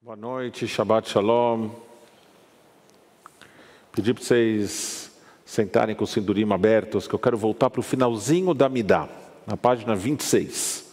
Boa noite, Shabbat Shalom. Pedi para vocês sentarem com o Sindurim abertos, que eu quero voltar para o finalzinho da Midá, na página 26.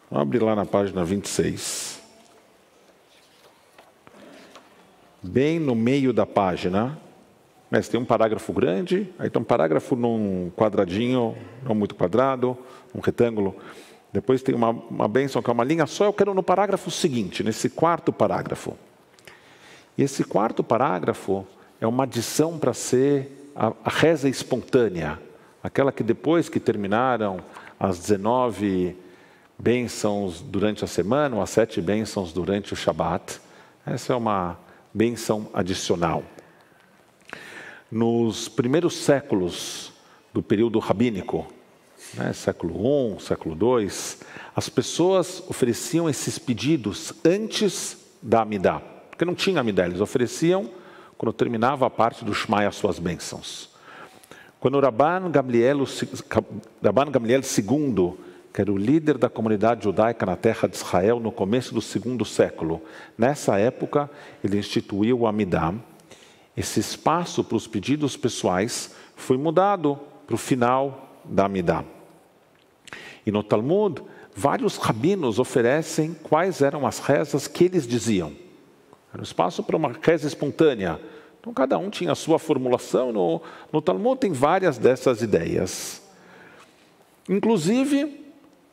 Vamos abrir lá na página 26. Bem no meio da página, mas tem um parágrafo grande, aí tem um parágrafo num quadradinho, não muito quadrado, um retângulo. Depois tem uma bênção que é uma linha só. Eu quero no parágrafo seguinte, nesse quarto parágrafo. E esse quarto parágrafo é uma adição para ser a reza espontânea. Aquela que depois que terminaram as 19 bênçãos durante a semana, ou as 7 bênçãos durante o Shabat. Essa é uma bênção adicional. Nos primeiros séculos do período rabínico, século I, século II, as pessoas ofereciam esses pedidos antes da Amidá, porque não tinha Amidá, eles ofereciam quando terminava a parte do Shema, as suas bênçãos. Quando o Rabban Gamliel II, que era o líder da comunidade judaica na terra de Israel no começo do segundo século, nessa época ele instituiu o Amidá. Esse espaço para os pedidos pessoais foi mudado para o final da Amidá. E no Talmud, vários rabinos oferecem quais eram as rezas que eles diziam. Era um espaço para uma reza espontânea. Então, cada um tinha a sua formulação. No Talmud tem várias dessas ideias. Inclusive,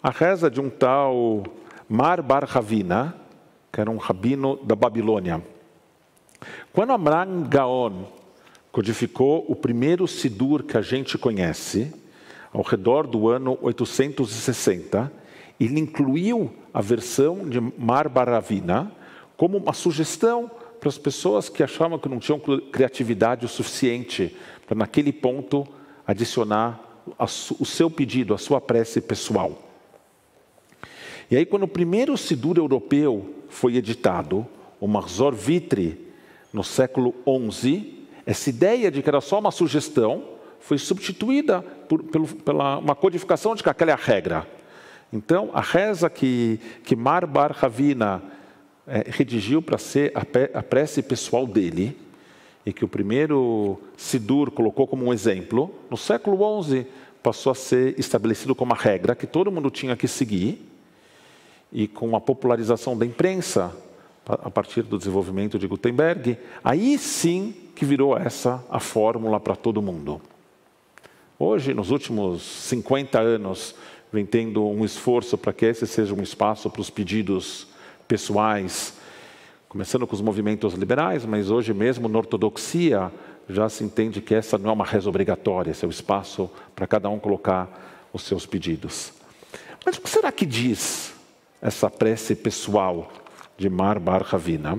a reza de um tal Mar Bar Ravina, que era um rabino da Babilônia. Quando Amram Gaon codificou o primeiro Sidur que a gente conhece, ao redor do ano 860, ele incluiu a versão de Mar Bar Ravina como uma sugestão para as pessoas que achavam que não tinham criatividade o suficiente para, naquele ponto, adicionar o seu pedido, a sua prece pessoal. E aí, quando o primeiro Sidur europeu foi editado, o Mahzor Vitri, no século XI, essa ideia de que era só uma sugestão foi substituída pela uma codificação de que aquela é a regra. Então, a reza que Mar Bar Ravina redigiu para ser a prece pessoal dele, e que o primeiro Sidur colocou como um exemplo, no século XI passou a ser estabelecido como uma regra que todo mundo tinha que seguir, e com a popularização da imprensa, a partir do desenvolvimento de Gutenberg, aí sim que virou essa a fórmula para todo mundo. Hoje, nos últimos 50 anos, vem tendo um esforço para que esse seja um espaço para os pedidos pessoais, começando com os movimentos liberais, mas hoje mesmo na ortodoxia já se entende que essa não é uma reza obrigatória, esse é o espaço para cada um colocar os seus pedidos. Mas o que será que diz essa prece pessoal de Mar Bar Ravina?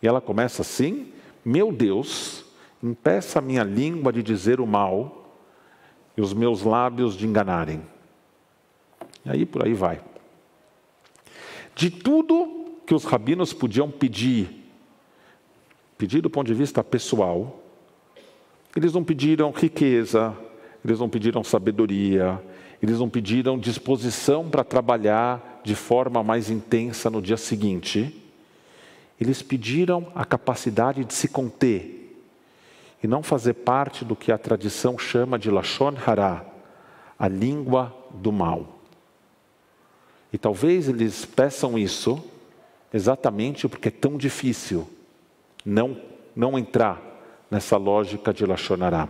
E ela começa assim: meu Deus, impeça a minha língua de dizer o mal e os meus lábios de enganarem. E aí por aí vai. De tudo que os rabinos podiam pedir do ponto de vista pessoal, eles não pediram riqueza, eles não pediram sabedoria, eles não pediram disposição para trabalhar de forma mais intensa no dia seguinte. Eles pediram a capacidade de se conter e não fazer parte do que a tradição chama de Lashon Hara, a língua do mal. E talvez eles peçam isso exatamente porque é tão difícil não entrar nessa lógica de Lashon Hara.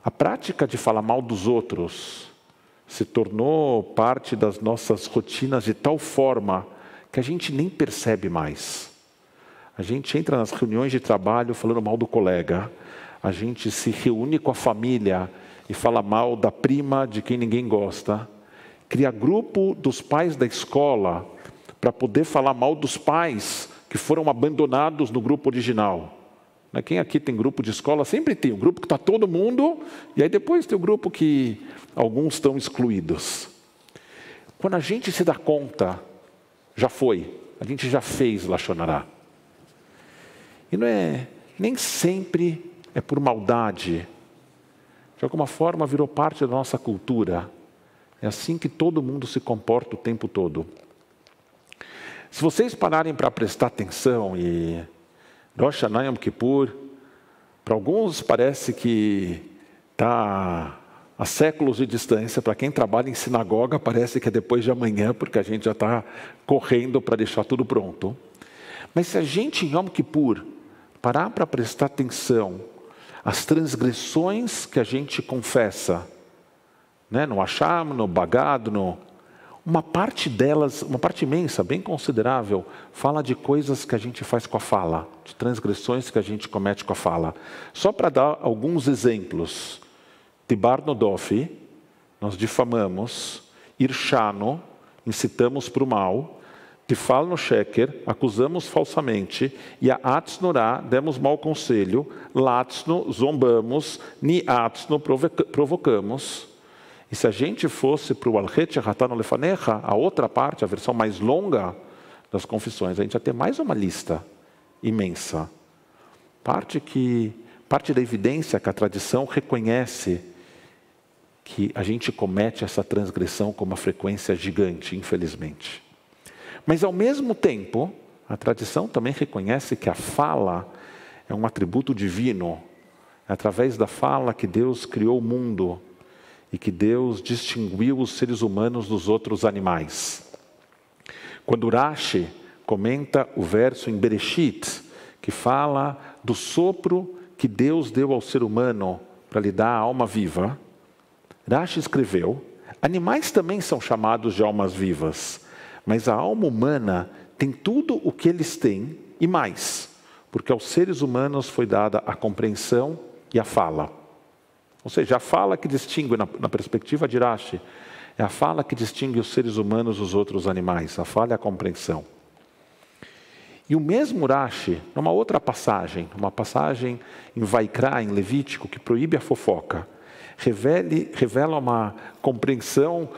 A prática de falar mal dos outros se tornou parte das nossas rotinas de tal forma que a gente nem percebe mais. A gente entra nas reuniões de trabalho falando mal do colega, a gente se reúne com a família e fala mal da prima de quem ninguém gosta, cria grupo dos pais da escola para poder falar mal dos pais que foram abandonados no grupo original. Quem aqui tem grupo de escola? Sempre tem o grupo que está todo mundo, e aí depois tem o grupo que alguns estão excluídos. Quando a gente se dá conta, já foi, a gente já fez Lashon Hara. E nem sempre é por maldade. De alguma forma virou parte da nossa cultura. É assim que todo mundo se comporta o tempo todo. Se vocês pararem para prestar atenção, e Rosh Hashanah Yom Kippur, para alguns parece que está a séculos de distância, para quem trabalha em sinagoga parece que é depois de amanhã, porque a gente já está correndo para deixar tudo pronto. Mas se a gente em Yom Kippur parar para prestar atenção às transgressões que a gente confessa, né, no Hasham, no Bagad, uma parte delas, uma parte imensa, bem considerável, fala de coisas que a gente faz com a fala, de transgressões que a gente comete com a fala. Só para dar alguns exemplos. Tibar Nodofi, nós difamamos. Irshano, incitamos para o mal. Tifal no Sheker, acusamos falsamente. E a Atznorá, demos mau conselho. Latzno, zombamos. Niatzno, provocamos. E se a gente fosse para o Alchet Hatano Lefanecha, a outra parte, a versão mais longa das confissões, a gente ia ter mais uma lista imensa. Parte da evidência que a tradição reconhece que a gente comete essa transgressão com uma frequência gigante, infelizmente. Mas, ao mesmo tempo, a tradição também reconhece que a fala é um atributo divino. É através da fala que Deus criou o mundo e que Deus distinguiu os seres humanos dos outros animais. Quando Rashi comenta o verso em Bereshit, que fala do sopro que Deus deu ao ser humano para lhe dar a alma viva, Rashi escreveu: animais também são chamados de almas vivas, mas a alma humana tem tudo o que eles têm e mais, porque aos seres humanos foi dada a compreensão e a fala. Ou seja, a fala que distingue, na perspectiva de Rashi, é a fala que distingue os seres humanos dos outros animais, a fala e a compreensão. E o mesmo Rashi, numa outra passagem, uma passagem em Vaikra, em Levítico, que proíbe a fofoca, revela uma compreensão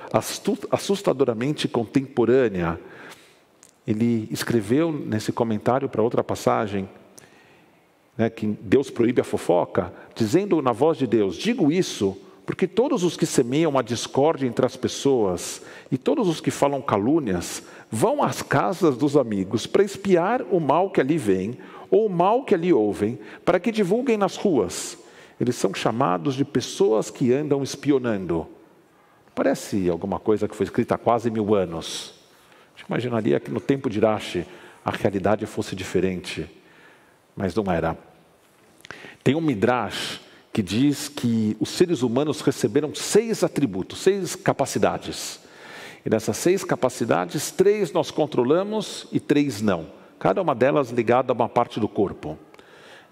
assustadoramente contemporânea. Ele escreveu nesse comentário para outra passagem, né, que Deus proíbe a fofoca, dizendo na voz de Deus: digo isso porque todos os que semeiam a discórdia entre as pessoas e todos os que falam calúnias vão às casas dos amigos para espiar o mal que ali vem ou o mal que ali ouvem, para que divulguem nas ruas. Eles são chamados de pessoas que andam espionando. Parece alguma coisa que foi escrita há quase 1000 anos. A gente imaginaria que no tempo de Rashi a realidade fosse diferente, mas não era. Tem um Midrash que diz que os seres humanos receberam 6 atributos, 6 capacidades. E dessas 6 capacidades, 3 nós controlamos e 3 não. Cada uma delas ligada a uma parte do corpo.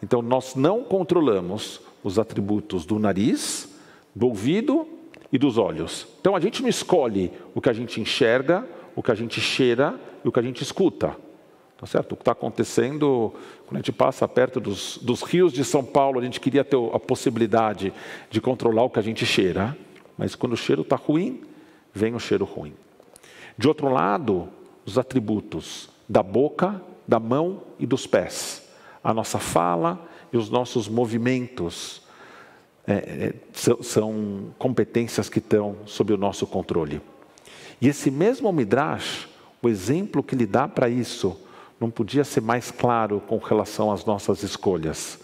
Então nós não controlamos os atributos do nariz, do ouvido e dos olhos. Então a gente não escolhe o que a gente enxerga, o que a gente cheira e o que a gente escuta. Tá certo? O que está acontecendo, quando a gente passa perto dos rios de São Paulo, a gente queria ter a possibilidade de controlar o que a gente cheira, mas quando o cheiro está ruim, vem o cheiro ruim. De outro lado, os atributos da boca, da mão e dos pés. A nossa fala e os nossos movimentos são competências que estão sob o nosso controle. E esse mesmo Midrash, o exemplo que ele dá para isso, não podia ser mais claro com relação às nossas escolhas.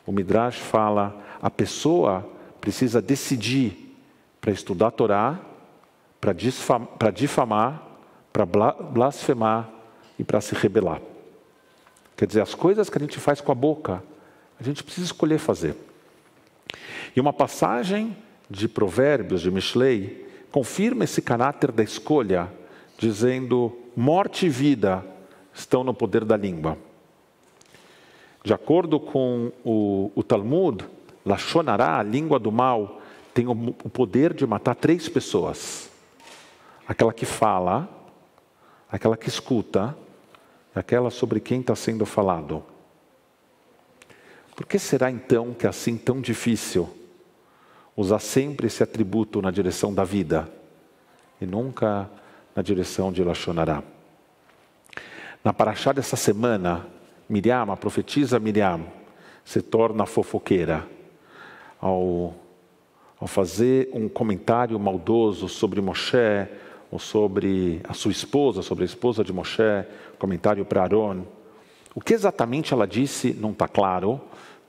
O Midrash fala: a pessoa precisa decidir para estudar a Torá, para difamar, para blasfemar e para se rebelar. Quer dizer, as coisas que a gente faz com a boca, a gente precisa escolher fazer. E uma passagem de Provérbios, de Mishlei, confirma esse caráter da escolha, dizendo: morte e vida estão no poder da língua. De acordo com o Talmud, Lashon Hará, a língua do mal, tem o poder de matar 3 pessoas. Aquela que fala, aquela que escuta, e aquela sobre quem está sendo falado. Por que será então que é assim tão difícil usar sempre esse atributo na direção da vida e nunca na direção de Lashon Hará? Na paraxá dessa semana, Miriam, a profetisa Miriam, se torna fofoqueira ao fazer um comentário maldoso sobre Moshe, ou sobre a sua esposa, sobre a esposa de Moshe, comentário para Aaron. O que exatamente ela disse não está claro.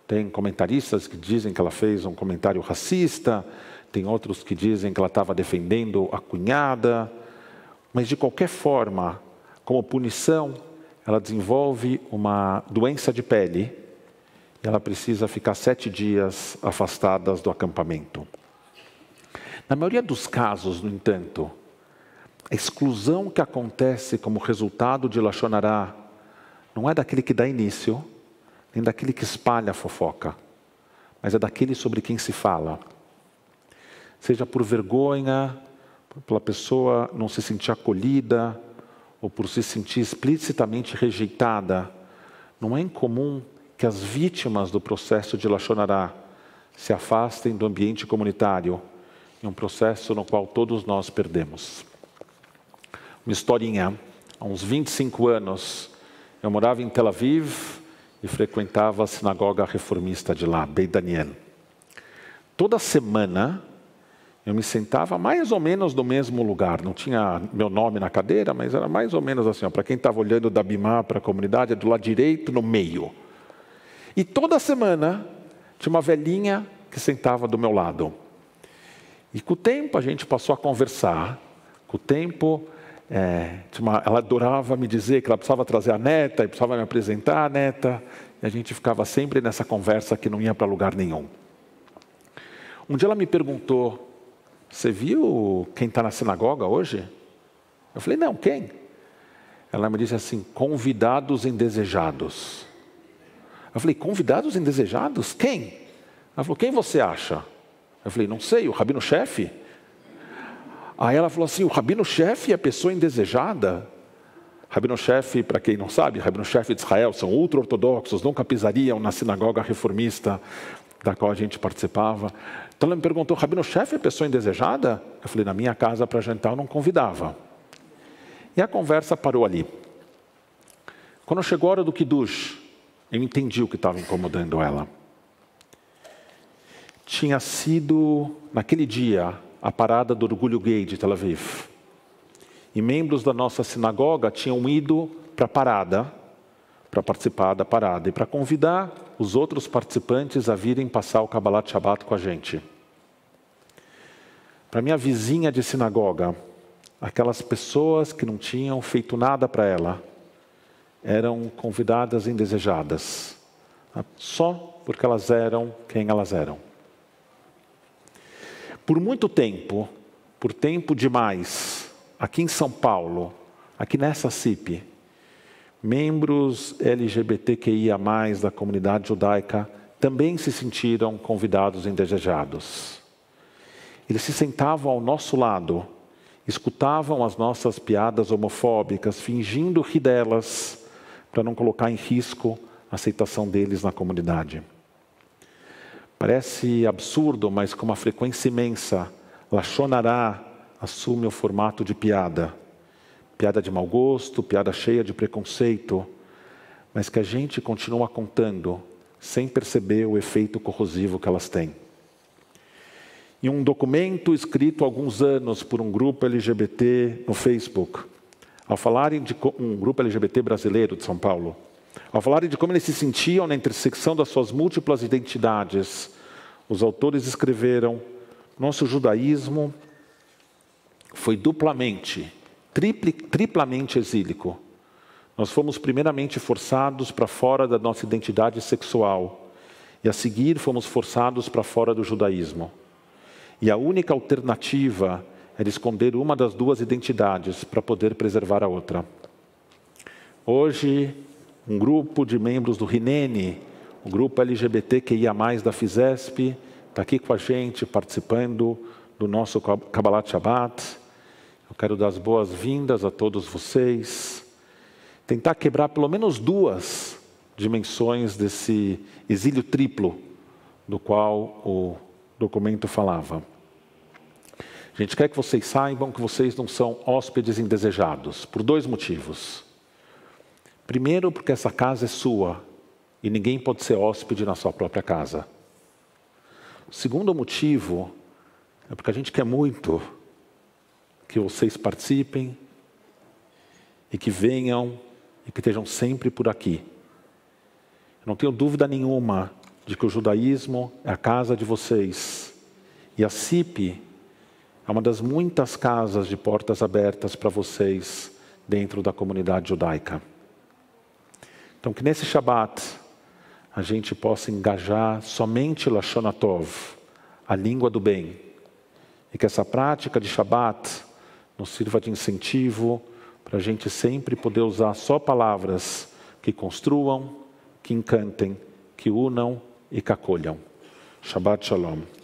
Tem comentaristas que dizem que ela fez um comentário racista, tem outros que dizem que ela estava defendendo a cunhada, mas de qualquer forma, como punição, ela desenvolve uma doença de pele e ela precisa ficar 7 dias afastada do acampamento. Na maioria dos casos, no entanto, a exclusão que acontece como resultado de Lashon Hará não é daquele que dá início, nem daquele que espalha a fofoca, mas é daquele sobre quem se fala. Seja por vergonha, pela pessoa não se sentir acolhida, ou por se sentir explicitamente rejeitada, não é incomum que as vítimas do processo de Lashon Hará se afastem do ambiente comunitário, em um processo no qual todos nós perdemos. Uma historinha, há uns 25 anos, eu morava em Tel Aviv e frequentava a sinagoga reformista de lá, Beit Daniel. Toda semana eu me sentava mais ou menos no mesmo lugar, não tinha meu nome na cadeira, mas era mais ou menos assim, para quem estava olhando da Bimá para a comunidade, é do lado direito, no meio. E toda semana tinha uma velhinha que sentava do meu lado. E com o tempo a gente passou a conversar, com o tempo ela adorava me dizer que ela precisava trazer a neta, e precisava me apresentar a neta, e a gente ficava sempre nessa conversa que não ia para lugar nenhum. Um dia ela me perguntou, você viu quem está na sinagoga hoje? Eu falei, não, quem? Ela me disse assim, convidados indesejados. Eu falei, convidados indesejados? Quem? Ela falou, quem você acha? Eu falei, não sei, o rabino-chefe? Aí ela falou assim, o rabino-chefe é pessoa indesejada? Rabino-chefe, para quem não sabe, rabino-chefe de Israel, são ultra-ortodoxos, nunca pisariam na sinagoga reformista da qual a gente participava. Então ela me perguntou, rabino-chefe é pessoa indesejada? Eu falei, na minha casa para jantar eu não convidava. E a conversa parou ali. Quando chegou a hora do Kiddush, eu entendi o que estava incomodando ela. Tinha sido, naquele dia, a parada do Orgulho Gay de Tel Aviv. E membros da nossa sinagoga tinham ido para a parada, para participar da parada, e para convidar os outros participantes a virem passar o Kabbalat Shabbat com a gente. Para minha vizinha de sinagoga, aquelas pessoas que não tinham feito nada para ela, eram convidadas indesejadas, só porque elas eram quem elas eram. Por muito tempo, por tempo demais, aqui em São Paulo, aqui nessa CIP, membros LGBTQIA+, da comunidade judaica, também se sentiram convidados indesejados. Eles se sentavam ao nosso lado, escutavam as nossas piadas homofóbicas, fingindo rir delas, para não colocar em risco a aceitação deles na comunidade. Parece absurdo, mas com uma frequência imensa, Lashon Hará assume o formato de piada. Piada de mau gosto, piada cheia de preconceito, mas que a gente continua contando, sem perceber o efeito corrosivo que elas têm. Em um documento escrito há alguns anos por um grupo LGBT no Facebook, ao falarem de um grupo LGBT brasileiro de São Paulo, ao falarem de como eles se sentiam na intersecção das suas múltiplas identidades, os autores escreveram: nosso judaísmo foi duplamente, triplamente exílico. Nós fomos primeiramente forçados para fora da nossa identidade sexual, e a seguir fomos forçados para fora do judaísmo. E a única alternativa era esconder uma das duas identidades para poder preservar a outra. Hoje, um grupo de membros do Rinene, o grupo LGBTQIA+, da FISESP, está aqui com a gente, participando do nosso Kabbalat Shabbat. Eu quero dar as boas-vindas a todos vocês. Tentar quebrar pelo menos duas dimensões desse exílio triplo do qual o documento falava. A gente quer que vocês saibam que vocês não são hóspedes indesejados, por dois motivos. Primeiro, porque essa casa é sua e ninguém pode ser hóspede na sua própria casa. O segundo motivo é porque a gente quer muito que vocês participem e que venham e que estejam sempre por aqui. Eu não tenho dúvida nenhuma de que o judaísmo é a casa de vocês. E a CIP é uma das muitas casas de portas abertas para vocês dentro da comunidade judaica. Então, que nesse Shabat a gente possa engajar somente Lashon Tov, a língua do bem. E que essa prática de Shabat nos sirva de incentivo para a gente sempre poder usar só palavras que construam, que encantem, que unam e que acolham. Shabbat Shalom.